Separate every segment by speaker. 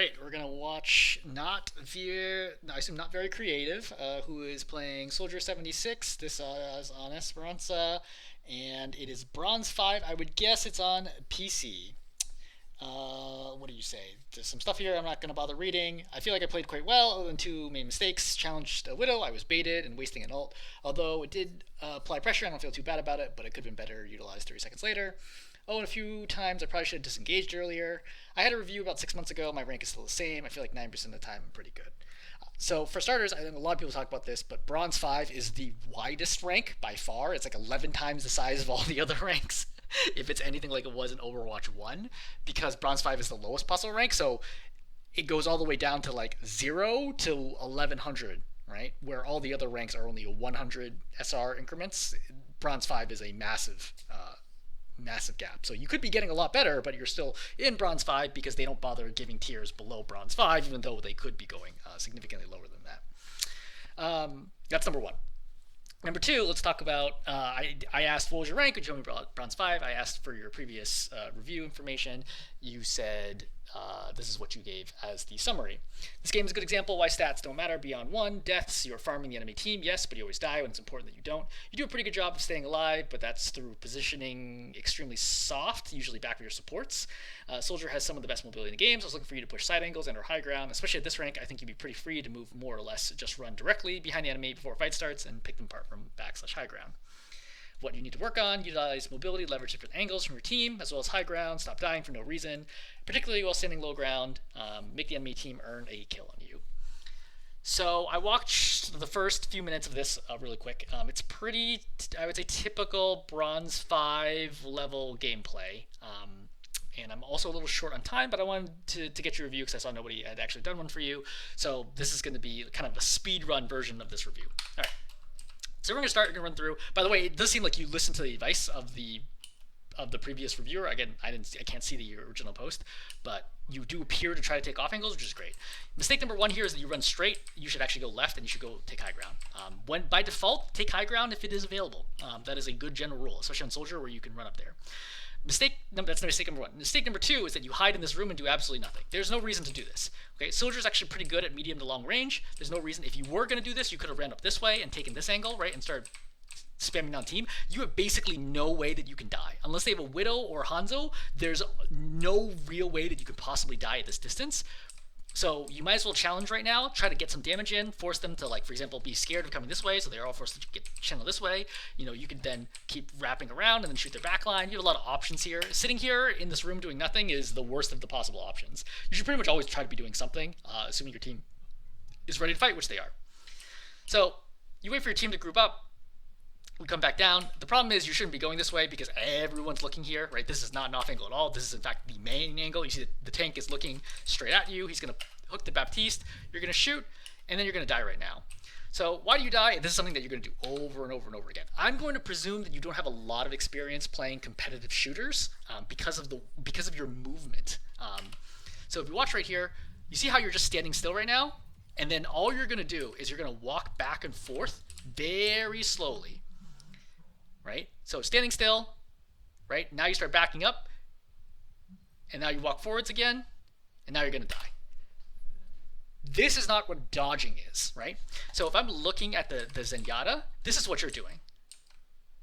Speaker 1: right, we're gonna watch I assume not very creative, who is playing Soldier 76. This is on Esperanca, and it is Bronze 5. I would guess it's on PC. What do you say? There's some stuff here I'm not gonna bother reading. I feel like I played quite well, other than two main mistakes. Challenged a Widow, I was baited and wasting an ult. Although it did apply pressure, I don't feel too bad about it, but it could have been better utilized 30 seconds later. Oh, and a few times I probably should have disengaged earlier. I had a review about 6 months ago. My rank is still the same. I feel like 9% of the time I'm pretty good. So for starters, I think a lot of people talk about this, but Bronze 5 is the widest rank by far. It's like 11 times the size of all the other ranks, if it's anything like it was in Overwatch 1, because Bronze 5 is the lowest possible rank, so it goes all the way down to like 0 to 1100, right? Where all the other ranks are only 100 SR increments. Bronze 5 is a massive gap. So you could be getting a lot better, but you're still in Bronze 5 because they don't bother giving tiers below Bronze 5, even though they could be going significantly lower than that. That's number one. Number two, let's talk about. I asked, what was your rank? Would you tell me Bronze 5? I asked for your previous review information. You said this is what you gave as the summary. This game is a good example why stats don't matter beyond one. Deaths, you're farming the enemy team, yes, but you always die when it's important that you don't. You do a pretty good job of staying alive, but that's through positioning extremely soft, usually back for your supports. Soldier has some of the best mobility in the game, so I was looking for you to push side angles and or high ground. Especially at this rank, I think you'd be pretty free to move more or less, just run directly behind the enemy before a fight starts and pick them apart from back/high ground. What you need to work on: utilize mobility, leverage different angles from your team, as well as high ground, stop dying for no reason, particularly while standing low ground, make the enemy team earn a kill on you. So I watched the first few minutes of this really quick. It's pretty, I would say, typical Bronze 5 level gameplay. And I'm also a little short on time, but I wanted to get your review because I saw nobody had actually done one for you. So this is going to be kind of a speed run version of this review. All right. So we're going to start. We're going to run through. By the way, it does seem like you listened to the advice of the previous reviewer. Again, I can't see the original post, but you do appear to try to take off angles, which is great. Mistake number one here is that you run straight. You should actually go left, and you should go take high ground. When by default, take high ground if it is available. That is a good general rule, especially on Soldier where you can run up there. That's mistake number one. Mistake number two is that you hide in this room and do absolutely nothing. There's no reason to do this. Okay, Soldier's actually pretty good at medium to long range. There's no reason. If you were going to do this, you could have ran up this way and taken this angle, right, and started spamming down team. You have basically no way that you can die. Unless they have a Widow or Hanzo, there's no real way that you could possibly die at this distance. So you might as well challenge right now, try to get some damage in, force them to, like, for example, be scared of coming this way, so they're all forced to get channeled this way. You know, you could then keep wrapping around and then shoot their backline. You have a lot of options here. Sitting here in this room doing nothing is the worst of the possible options. You should pretty much always try to be doing something, assuming your team is ready to fight, which they are. So you wait for your team to group up. We come back down. The problem is you shouldn't be going this way because everyone's looking here, right? This is not an off angle at all. This is, in fact, the main angle. You see the tank is looking straight at you. He's going to hook the Baptiste. You're going to shoot, and then you're going to die right now. So why do you die? This is something that you're going to do over and over and over again. I'm going to presume that you don't have a lot of experience playing competitive shooters because of your movement. So if you watch right here, you see how you're just standing still right now? And then all you're going to do is you're going to walk back and forth very slowly. Right? So standing still, right? Now you start backing up, and now you walk forwards again, and now you're going to die. This is not what dodging is, right? So if I'm looking at the Zenyatta, this is what you're doing,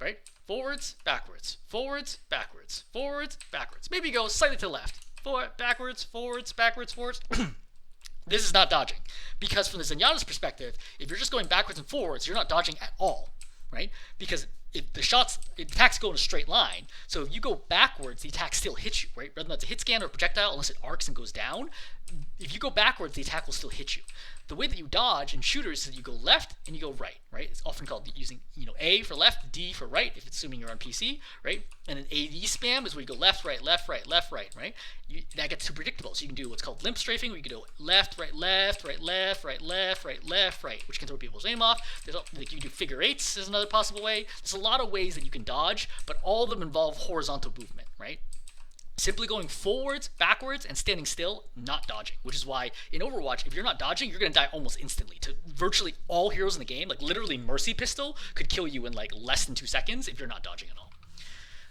Speaker 1: right? Forwards, backwards, forwards, backwards, forwards, backwards. Maybe go slightly to the left. Backwards, forwards, backwards, forwards. This is not dodging, because from the Zenyatta's perspective, if you're just going backwards and forwards, you're not dodging at all, right? Because if the attacks go in a straight line, so if you go backwards, the attack still hits you, right? Whether that's a hit scan or a projectile, unless it arcs and goes down, if you go backwards, the attack will still hit you. The way that you dodge in shooters is that you go left and you go right, right? It's often called using, A for left, D for right, if it's assuming you're on PC, right? And an AD spam is where you go left, right, left, right, left, right, right? That gets too predictable, so you can do what's called limp strafing, where you can go left, right, left, right, left, right, left, right, left, right, which can throw people's aim off. You can do figure eights is another possible way. There's a lot of ways that you can dodge, but all of them involve horizontal movement, right? Simply going forwards, backwards, and standing still, not dodging. Which is why in Overwatch, if you're not dodging, you're going to die almost instantly. To virtually all heroes in the game, like literally Mercy Pistol could kill you in like less than 2 seconds if you're not dodging at all.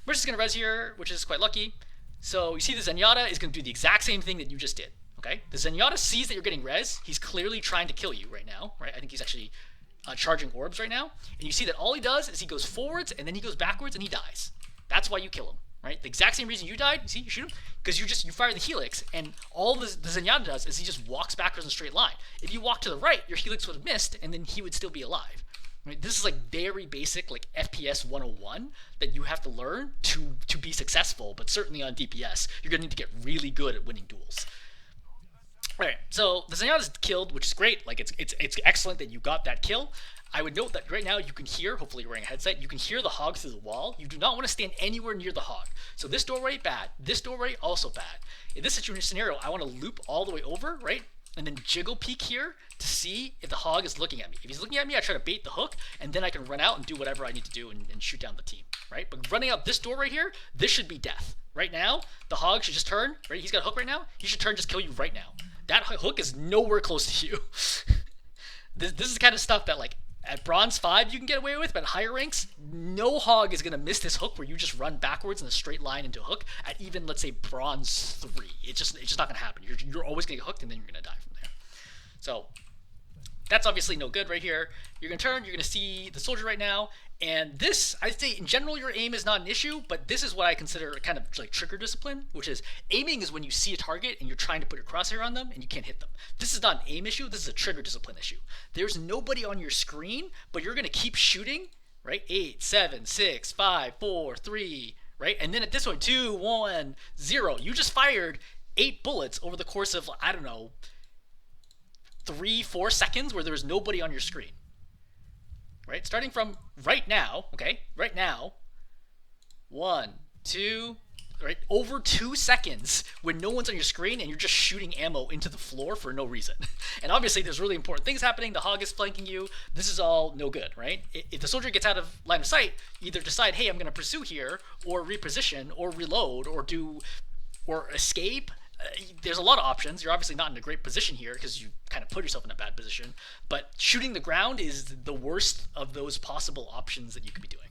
Speaker 1: Mercy's going to res here, which is quite lucky. So you see the Zenyatta is going to do the exact same thing that you just did. Okay, the Zenyatta sees that you're getting res. He's clearly trying to kill you right now, right? I think he's actually charging orbs right now. And you see that all he does is he goes forwards and then he goes backwards and he dies. That's why you kill him, right? The exact same reason you died. You see, you shoot him because you fire the helix, and all the Zenyatta does is he just walks backwards in a straight line. If you walk to the right, your helix would have missed, and then he would still be alive. Right? This is like very basic, like FPS 101 that you have to learn to be successful. But certainly on DPS, you're gonna need to get really good at winning duels. Alright, so the Zenyatta's killed, which is great. Like it's excellent that you got that kill. I would note that right now you can hear, hopefully you're wearing a headset, you can hear the hog through the wall. You do not want to stand anywhere near the hog. So this doorway, bad. This doorway, also bad. In this scenario, I want to loop all the way over, right? And then jiggle peek here to see if the hog is looking at me. If he's looking at me, I try to bait the hook, and then I can run out and do whatever I need to do and shoot down the team, right? But running out this door right here, this should be death. Right now, the hog should just turn, right? He's got a hook right now. He should turn, just kill you right now. That hook is nowhere close to you. This is the kind of stuff that, like, at Bronze 5 you can get away with, but at higher ranks, no hog is going to miss this hook where you just run backwards in a straight line into a hook at even, let's say, Bronze 3. It's just not going to happen. You're always going to get hooked, and then you're going to die from there. So that's obviously no good right here. You're going to turn, you're going to see the soldier right now, and this, I'd say in general your aim is not an issue, but this is what I consider kind of like trigger discipline, which is aiming is when you see a target and you're trying to put your crosshair on them and you can't hit them. This is not an aim issue, this is a trigger discipline issue. There's nobody on your screen, but you're going to keep shooting, right? 8, 7, 6, 5, 4, 3, right? And then at this point, 2, 1, 0. You just fired 8 bullets over the course of, I don't know, 3, 4 seconds where there was nobody on your screen. Right? Starting from right now, okay? Right now, 1, 2, right? Over 2 seconds when no one's on your screen and you're just shooting ammo into the floor for no reason. And obviously there's really important things happening. The hog is flanking you. This is all no good, right? If the soldier gets out of line of sight, either decide, hey, I'm going to pursue here, or reposition, or reload, or escape. There's a lot of options. You're obviously not in a great position here because you kind of put yourself in a bad position, but shooting the ground is the worst of those possible options that you could be doing.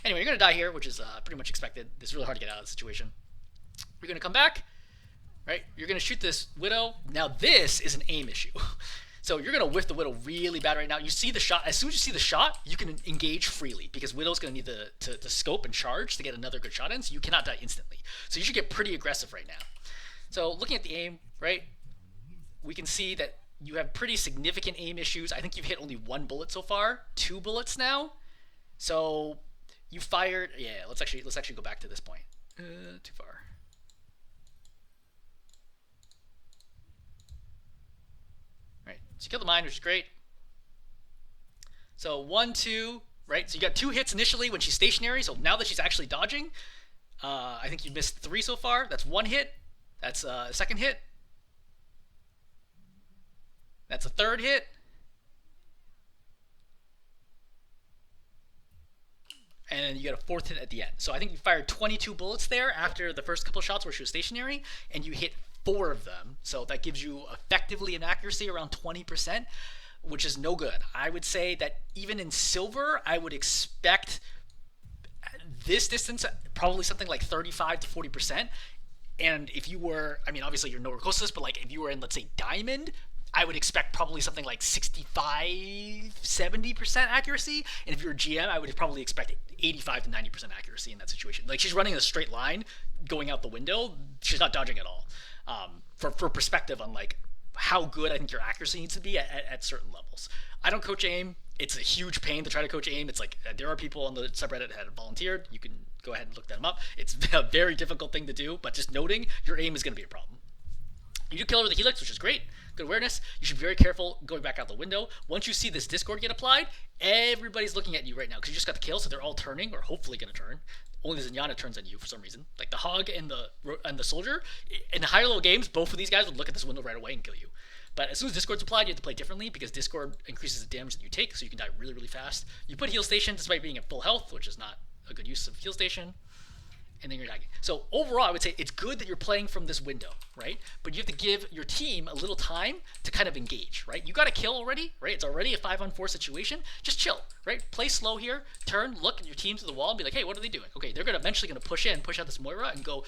Speaker 1: Anyway, you're going to die here, which is pretty much expected. It's really hard to get out of the situation. You're going to come back, right? You're going to shoot this Widow. Now this is an aim issue. So you're going to whiff the Widow really bad right now. You see the shot. As soon as you see the shot, you can engage freely because Widow's going to need to scope and charge to get another good shot in, so you cannot die instantly. So you should get pretty aggressive right now. So looking at the aim, right, we can see that you have pretty significant aim issues. I think you've hit only 1 bullet so far, 2 bullets now. So you fired, yeah, let's actually go back to this point. Too far. Right, so you killed the mine, which is great. So 1, 2, right, so you got 2 hits initially when she's stationary, so now that she's actually dodging, I think you missed 3 so far. That's 1 hit. That's a second hit. That's a third hit. And you got a 4th hit at the end. So I think you fired 22 bullets there after the first couple shots where she was stationary, and you hit 4 of them. So that gives you effectively an accuracy around 20%, which is no good. I would say that even in silver, I would expect this distance probably something like 35 to 40%. And if you were, I mean, obviously you're nowhere close to this, but like if you were in, let's say, diamond, I would expect probably something like 65, 70% accuracy. And if you're a GM, I would probably expect 85 to 90% accuracy in that situation. Like she's running a straight line going out the window. She's not dodging at all. For perspective on like how good I think your accuracy needs to be at certain levels. I don't coach aim. It's a huge pain to try to coach aim. It's like there are people on the subreddit that have volunteered. You can go ahead and look them up. It's a very difficult thing to do, but just noting your aim is going to be a problem. You do kill her with a helix, which is great. Good awareness. You should be very careful going back out the window. Once you see this Discord get applied, everybody's looking at you right now because you just got the kill, so they're all turning, or hopefully going to turn. Only the Zenyatta turns on you for some reason. Like the hog and the soldier, in the higher level games, both of these guys would look at this window right away and kill you. But as soon as Discord's applied, you have to play differently because Discord increases the damage that you take, so you can die really, really fast. You put heal station despite being at full health, which is not a good use of heal station. and then you're attacking. So overall, I would say it's good that you're playing from this window, right? But you have to give your team a little time to kind of engage, right? You got a kill already, right? It's already a 5-on-4 situation. Just chill, right? Play slow here. Turn, look at your team to the wall, and be like, hey, what are they doing? Okay, they're eventually going to push out this Moira and go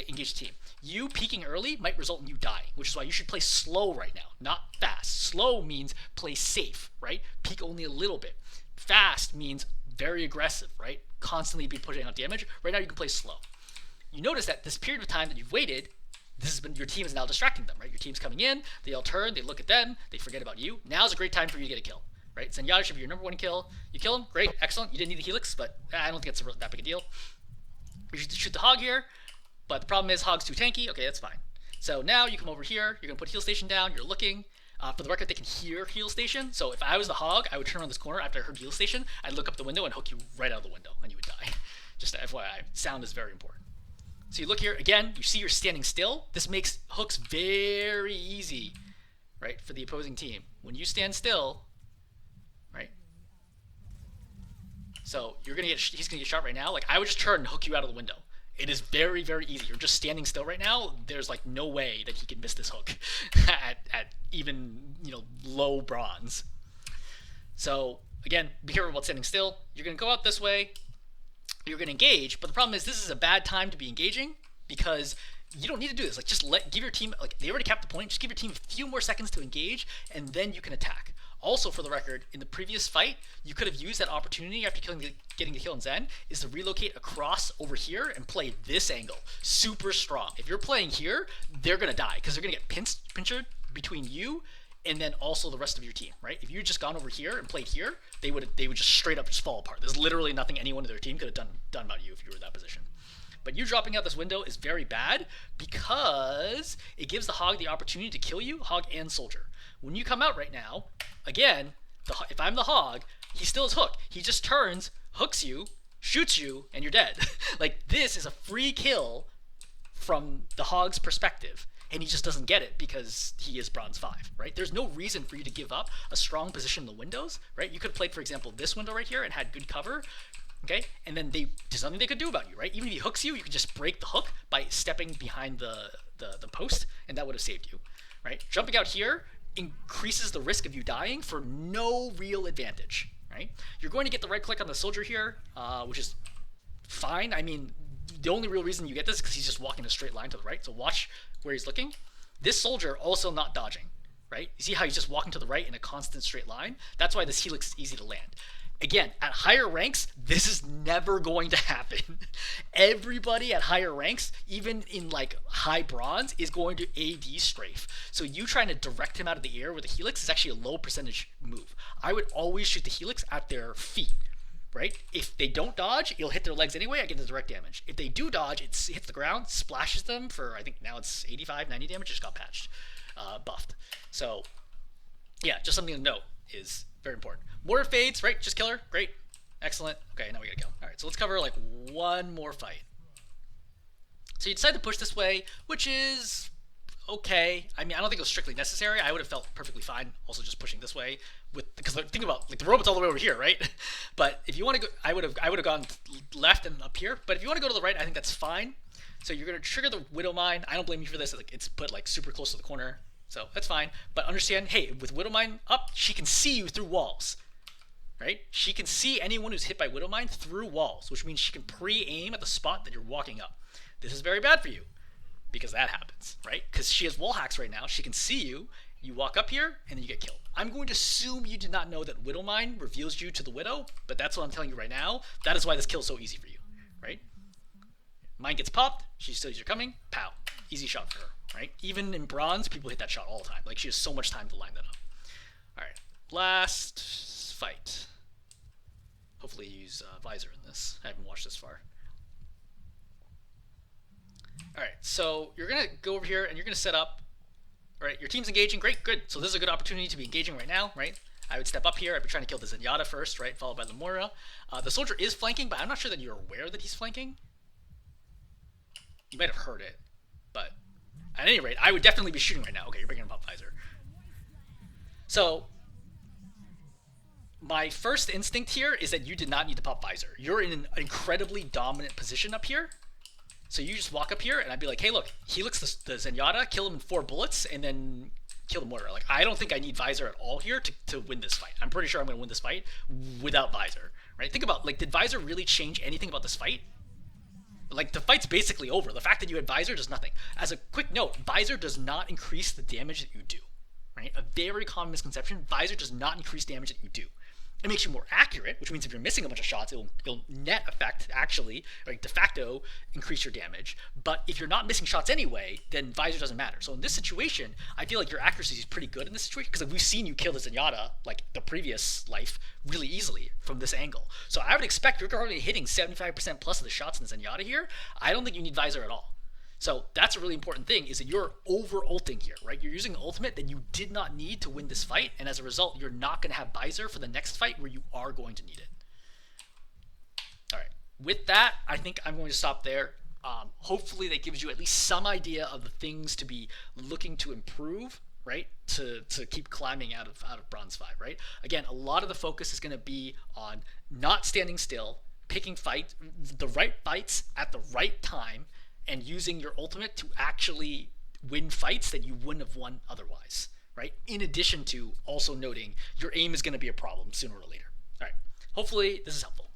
Speaker 1: engage the team. You peeking early might result in you dying, which is why you should play slow right now, not fast. Slow means play safe, right? Peek only a little bit. Fast means very aggressive, right? Constantly be pushing out damage. Right now you can play slow. You notice that this period of time that you've waited, your team is now distracting them, right? Your team's coming in, they all turn, they look at them, they forget about you. Now's a great time for you to get a kill, right? Zenyatta should be your number one kill. You kill him, great, excellent. You didn't need the helix, but I don't think it's that big a deal. You should shoot the hog here, but the problem is hog's too tanky. Okay, that's fine. So now you come over here, you're gonna put heal station down, you're looking. For the record, they can hear heal station. So if I was the hog, I would turn around this corner after I heard heal station. I'd look up the window and hook you right out of the window, and you would die. Just FYI, sound is very important. So you look here again. You see you're standing still. This makes hooks very easy, right, for the opposing team. When you stand still, right. So you're gonna get. He's gonna get shot right now. Like I would just turn and hook you out of the window. It is very, very easy. You're just standing still right now. There's like no way that he can miss this hook at even low bronze. So again, be careful about standing still. You're gonna go out this way. You're gonna engage, but the problem is this is a bad time to be engaging because you don't need to do this. Like just give your team, like they already capped the point. Just give your team a few more seconds to engage, and then you can attack. Also, for the record, in the previous fight, you could have used that opportunity after getting the kill in Zen, is to relocate across over here and play this angle. Super strong. If you're playing here, they're going to die because they're going to get pinchered between you and then also the rest of your team, right? If you had just gone over here and played here, they would just straight up just fall apart. There's literally nothing anyone in their team could have done about you if you were in that position. But you dropping out this window is very bad because it gives the hog the opportunity to kill you, hog and soldier. When you come out right now, again, if I'm the hog, he still is hooked. He just turns, hooks you, shoots you, and you're dead. Like, this is a free kill from the hog's perspective, and he just doesn't get it because he is bronze 5, right? There's no reason for you to give up a strong position in the windows, right? You could have played, for example, this window right here and had good cover, okay? And then there's nothing they could do about you, right? Even if he hooks you, you could just break the hook by stepping behind the post, and that would have saved you, right? Jumping out here increases the risk of you dying for no real advantage, right? You're going to get the right click on the soldier here, which is fine. I mean, the only real reason you get this is because he's just walking a straight line to the right, so watch where he's looking. This soldier also not dodging, right? You see how he's just walking to the right in a constant straight line? That's why this helix is easy to land. Again, at higher ranks, this is never going to happen. Everybody at higher ranks, even in like high bronze, is going to AD strafe. So you trying to direct him out of the air with a helix is actually a low percentage move. I would always shoot the helix at their feet, right? If they don't dodge, it'll hit their legs anyway, I get the direct damage. If they do dodge, it hits the ground, splashes them for, I think now it's 85, 90 damage, just got patched, buffed. So yeah, just something to note is very important. Mortar fades, right? Just kill her. Great. Excellent. Okay, now we gotta go. Alright, so let's cover like one more fight. So you decide to push this way, which is okay. I mean, I don't think it was strictly necessary. I would have felt perfectly fine also just pushing this way because think about like the robot's all the way over here, right? But if you want to go, I would have gone left and up here. But if you want to go to the right, I think that's fine. So you're gonna trigger the Widow Mine. I don't blame you for this. Like it's put like super close to the corner. So that's fine, but understand, hey, with Widow Mine up, she can see you through walls, right? She can see anyone who's hit by Widow Mine through walls, which means she can pre-aim at the spot that you're walking up. This is very bad for you, because that happens, right? Because she has wall hacks right now, she can see you, you walk up here, and then you get killed. I'm going to assume you did not know that Widow Mine reveals you to the Widow, but that's what I'm telling you right now. That is why this kill is so easy for you, right? Mine gets popped, she sees you're coming, pow, easy shot for her. Right? Even in bronze, people hit that shot all the time. Like, she has so much time to line that up. Alright, last fight. Hopefully you use visor in this. I haven't watched this far. Alright, so you're going to go over here and you're going to set up. Alright, your team's engaging. Great, good. So this is a good opportunity to be engaging right now, right? I would step up here. I'd be trying to kill the Zenyatta first, right? Followed by the Moira. The soldier is flanking, but I'm not sure that you're aware that he's flanking. You might have heard it, but at any rate, I would definitely be shooting right now. Okay, you're bringing up visor. So, my first instinct here is that you did not need to pop visor. You're in an incredibly dominant position up here, So you just walk up here, and I'd be like, hey, look, he looks the Zenyatta, kill him in 4 bullets, and then kill the mortar. Like, I don't think I need Visor at all here to win this fight. I'm pretty sure I'm going to win this fight without Visor, right? Think about, like, did Visor really change anything about this fight? Like, the fight's basically over. The fact that you had Visor does nothing. As a quick note, Visor does not increase the damage that you do, right? A very common misconception, Visor does not increase damage that you do. It makes you more accurate, which means if you're missing a bunch of shots, it'll net effect, actually, like de facto, increase your damage. But if you're not missing shots anyway, then Visor doesn't matter. So in this situation, I feel like your accuracy is pretty good in this situation, because like, we've seen you kill the Zenyatta, like the previous life, really easily from this angle. So I would expect you're already hitting 75% plus of the shots in the Zenyatta here. I don't think you need Visor at all. So that's a really important thing, is that you're over-ulting here, right? You're using an ultimate that you did not need to win this fight, and as a result, you're not going to have Visor for the next fight where you are going to need it. All right. With that, I think I'm going to stop there. Hopefully that gives you at least some idea of the things to be looking to improve, right? To keep climbing out of Bronze 5, right? Again, a lot of the focus is going to be on not standing still, picking the right fights at the right time, and using your ultimate to actually win fights that you wouldn't have won otherwise, right? In addition to also noting your aim is going to be a problem sooner or later. All right. Hopefully this is helpful.